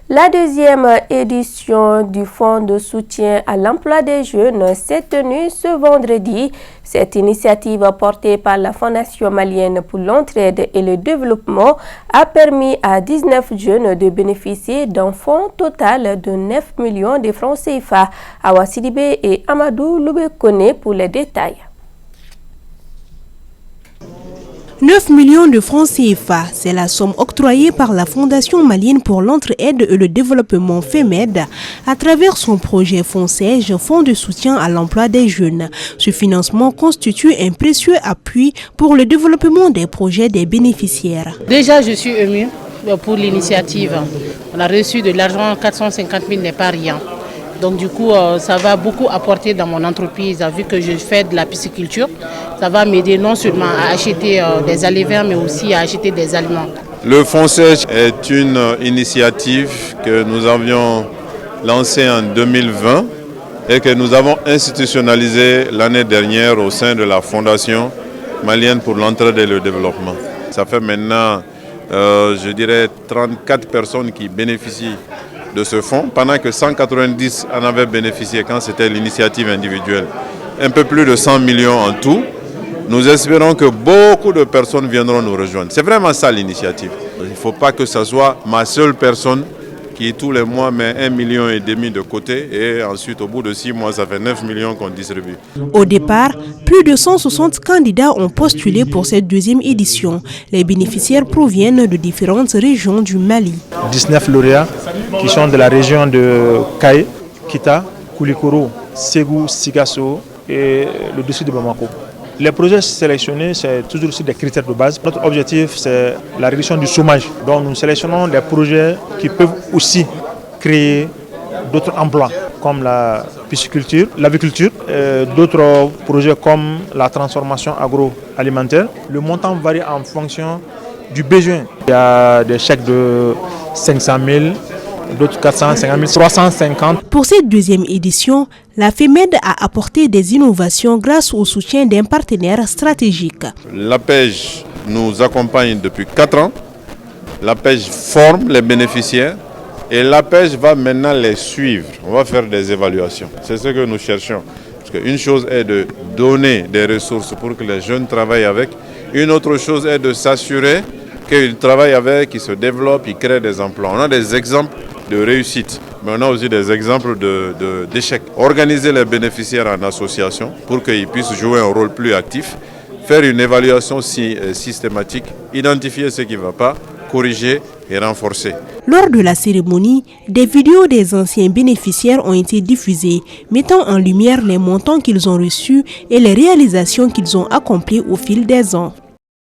La deuxième édition du Fonds de soutien à l'emploi des jeunes s'est tenue ce vendredi. Cette initiative portée par la Fondation malienne pour l'entraide et le développement a permis à 19 jeunes de bénéficier d'un fonds total de 9 millions de francs CFA. Awa Sidibé et Amadou Loubekone pour les détails. 9 millions de francs CFA, c'est la somme octroyée par la Fondation malienne pour l'entraide et le développement FEMED à travers son projet FONSEJ, Fonds de soutien à l'emploi des jeunes. Ce financement constitue un précieux appui pour le développement des projets des bénéficiaires. Déjà, je suis émue pour l'initiative. On a reçu de l'argent, 450 000 n'est pas rien. Donc du coup, ça va beaucoup apporter dans mon entreprise, vu que je fais de la pisciculture. Ça va m'aider non seulement à acheter des aliments, mais aussi à acheter des aliments. Le FONSEJ est une initiative que nous avions lancée en 2020 et que nous avons institutionnalisée l'année dernière au sein de la Fondation malienne pour l'entraide et le développement. Ça fait maintenant, je dirais, 34 personnes qui bénéficient de ce fonds, pendant que 190 en avaient bénéficié quand c'était l'initiative individuelle. Un peu plus de 100 millions en tout. Nous espérons que beaucoup de personnes viendront nous rejoindre. C'est vraiment ça l'initiative. Il ne faut pas que ce soit ma seule personne qui tous les mois met 1,5 million de côté et ensuite au bout de 6 mois ça fait 9 millions qu'on distribue. Au départ, plus de 160 candidats ont postulé pour cette deuxième édition. Les bénéficiaires proviennent de différentes régions du Mali. 19 lauréats qui sont de la région de Kaye, Kita, Koulikoro, Ségou, Sigasso et le district de Bamako. Les projets sélectionnés, c'est toujours sur des critères de base. Notre objectif, c'est la réduction du chômage. Donc nous sélectionnons des projets qui peuvent aussi créer d'autres emplois, comme la pisciculture, l'aviculture, d'autres projets comme la transformation agroalimentaire. Le montant varie en fonction du besoin. Il y a des chèques de 500 000, d'autres 450 000, 350. Pour cette deuxième édition, la FEMED a apporté des innovations grâce au soutien d'un partenaire stratégique. L'APEJ nous accompagne depuis 4 ans. L'APEJ forme les bénéficiaires et l'APEJ va maintenant les suivre. On va faire des évaluations. C'est ce que nous cherchons. Parce qu'une chose est de donner des ressources pour que les jeunes travaillent avec. Une autre chose est de s'assurer qu'ils travaillent avec, qu'ils se développent, ils créent des emplois. On a des exemples de réussite, mais on a aussi des exemples d'échecs. Organiser les bénéficiaires en association pour qu'ils puissent jouer un rôle plus actif, faire une évaluation systématique, identifier ce qui ne va pas, corriger et renforcer. Lors de la cérémonie, des vidéos des anciens bénéficiaires ont été diffusées, mettant en lumière les montants qu'ils ont reçus et les réalisations qu'ils ont accomplies au fil des ans.